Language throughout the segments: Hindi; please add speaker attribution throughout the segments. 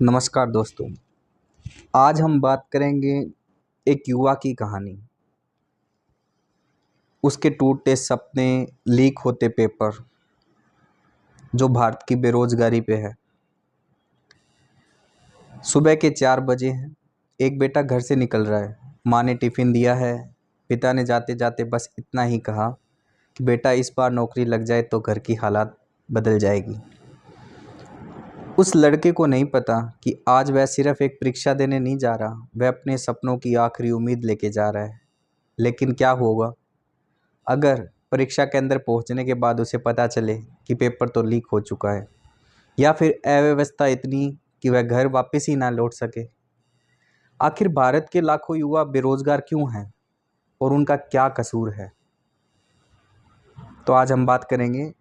Speaker 1: नमस्कार दोस्तों। आज हम बात करेंगे एक युवा की कहानी। उसके टूटते सपने, लीक होते पेपर, जो भारत की बेरोजगारी पे है। सुबह के 4 बजे हैं। एक बेटा घर से निकल रहा है। माँ ने टिफ़िन दिया है। पिता ने जाते जाते बस इतना ही कहा कि बेटा इस बार नौकरी लग जाए तो घर की हालात बदल जाएगी। उस लड़के को नहीं पता कि आज वह सिर्फ एक परीक्षा देने नहीं जा रहा, वह अपने सपनों की आखिरी उम्मीद लेके जा रहा है। लेकिन क्या होगा अगर परीक्षा केंद्र पहुंचने के बाद उसे पता चले कि पेपर तो लीक हो चुका है, या फिर अव्यवस्था इतनी कि वह घर वापस ही ना लौट सके। आखिर भारत के लाखों युवा बेरोजगार क्यों हैं और उनका क्या कसूर है? तो आज हम बात करेंगे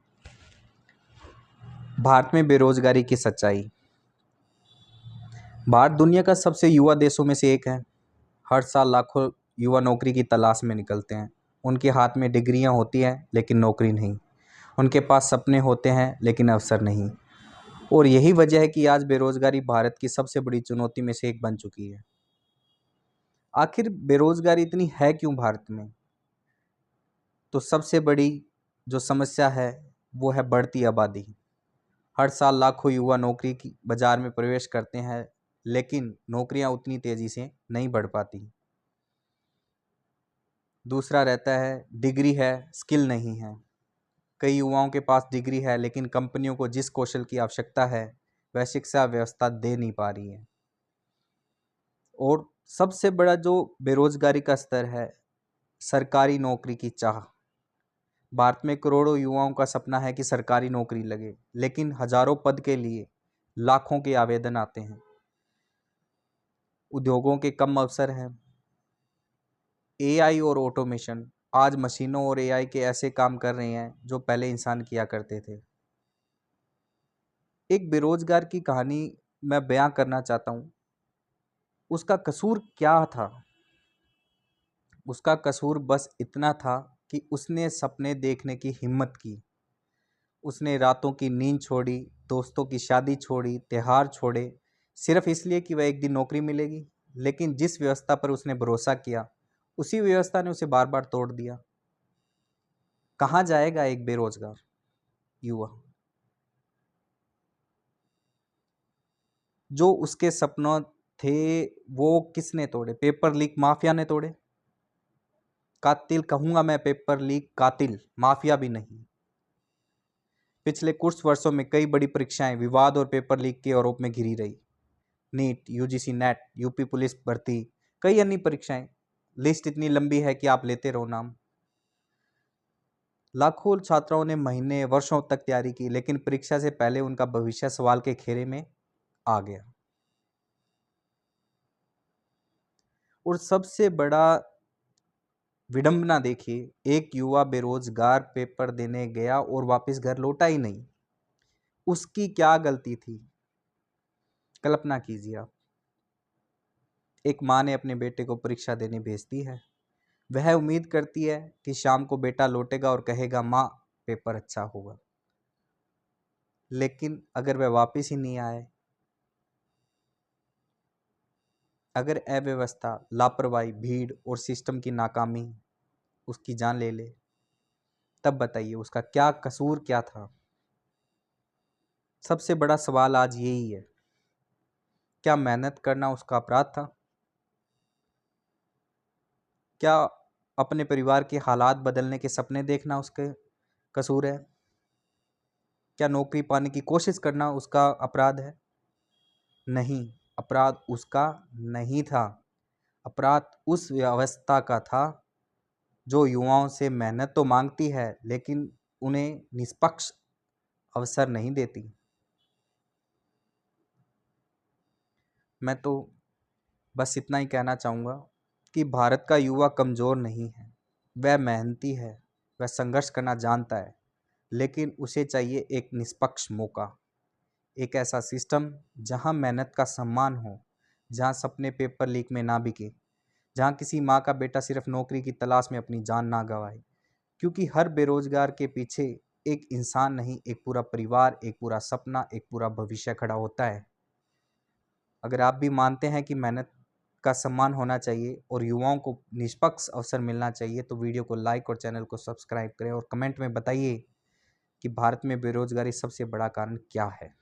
Speaker 1: भारत में बेरोजगारी की सच्चाई। भारत दुनिया का सबसे युवा देशों में से एक है। हर साल लाखों युवा नौकरी की तलाश में निकलते हैं। उनके हाथ में डिग्रियां होती हैं लेकिन नौकरी नहीं। उनके पास सपने होते हैं लेकिन अवसर नहीं। और यही वजह है कि आज बेरोजगारी भारत की सबसे बड़ी चुनौती में से एक बन चुकी है। आखिर बेरोजगारी इतनी है क्यों भारत में? तो सबसे बड़ी जो समस्या है वो है बढ़ती आबादी। हर साल लाखों युवा नौकरी की बाजार में प्रवेश करते हैं, लेकिन नौकरियां उतनी तेजी से नहीं बढ़ पाती। दूसरा रहता है डिग्री है, स्किल नहीं है। कई युवाओं के पास डिग्री है लेकिन कंपनियों को जिस कौशल की आवश्यकता है वह शिक्षा व्यवस्था दे नहीं पा रही है। और सबसे बड़ा जो बेरोजगारी का स्तर है, सरकारी नौकरी की चाह। भारत में करोड़ों युवाओं का सपना है कि सरकारी नौकरी लगे, लेकिन हजारों पद के लिए लाखों के आवेदन आते हैं। उद्योगों के कम अवसर हैं। एआई और ऑटोमेशन आज मशीनों और एआई के ऐसे काम कर रहे हैं जो पहले इंसान किया करते थे। एक बेरोजगार की कहानी मैं बयां करना चाहता हूं। उसका कसूर क्या था? उसका कसूर बस इतना था कि उसने सपने देखने की हिम्मत की। उसने रातों की नींद छोड़ी, दोस्तों की शादी छोड़ी, त्योहार छोड़े, सिर्फ इसलिए कि वह एक दिन नौकरी मिलेगी। लेकिन जिस व्यवस्था पर उसने भरोसा किया, उसी व्यवस्था ने उसे बार बार तोड़ दिया। कहाँ जाएगा एक बेरोजगार युवा? जो उसके सपनों थे वो किसने तोड़े? पेपर लीक माफिया ने तोड़े। कातिल कहूंगा मैं, पेपर लीक कातिल, माफिया भी नहीं। पिछले कुछ वर्षों में कई बड़ी परीक्षाएं विवाद और पेपर लीक के आरोप में घिरी रही। NEET, UGC NET, UP police भर्ती, कई अन्य परीक्षाएं। लिस्ट इतनी लंबी है कि आप लेते रहो नाम। लाखों छात्राओं ने महीने वर्षों तक तैयारी की, लेकिन परीक्षा से पहले उनका भविष्य सवाल के घेरे में आ गया। और सबसे बड़ा विडंबना देखिए, एक युवा बेरोजगार पेपर देने गया और वापस घर लौटा ही नहीं। उसकी क्या गलती थी? कल्पना कीजिए आप। एक माँ ने अपने बेटे को परीक्षा देने भेजती है। वह उम्मीद करती है कि शाम को बेटा लौटेगा और कहेगा माँ पेपर अच्छा होगा। लेकिन अगर वह वापस ही नहीं आए, अगर अव्यवस्था, लापरवाही, भीड़ और सिस्टम की नाकामी उसकी जान ले ले, तब बताइए उसका क्या कसूर क्या था? सबसे बड़ा सवाल आज यही है। क्या मेहनत करना उसका अपराध था? क्या अपने परिवार के हालात बदलने के सपने देखना उसके कसूर है? क्या नौकरी पाने की कोशिश करना उसका अपराध है? नहीं, अपराध उसका नहीं था। अपराध उस व्यवस्था का था जो युवाओं से मेहनत तो मांगती है लेकिन उन्हें निष्पक्ष अवसर नहीं देती। मैं तो बस इतना ही कहना चाहूँगा कि भारत का युवा कमज़ोर नहीं है। वह मेहनती है, वह संघर्ष करना जानता है, लेकिन उसे चाहिए एक निष्पक्ष मौका। एक ऐसा सिस्टम जहां मेहनत का सम्मान हो, जहां सपने पेपर लीक में ना बिके, जहां किसी माँ का बेटा सिर्फ नौकरी की तलाश में अपनी जान ना गंवाए। क्योंकि हर बेरोजगार के पीछे एक इंसान नहीं, एक पूरा परिवार, एक पूरा सपना, एक पूरा भविष्य खड़ा होता है। अगर आप भी मानते हैं कि मेहनत का सम्मान होना चाहिए और युवाओं को निष्पक्ष अवसर मिलना चाहिए तो वीडियो को लाइक और चैनल को सब्सक्राइब करें और कमेंट में बताइए कि भारत में बेरोजगारी सबसे बड़ा कारण क्या है।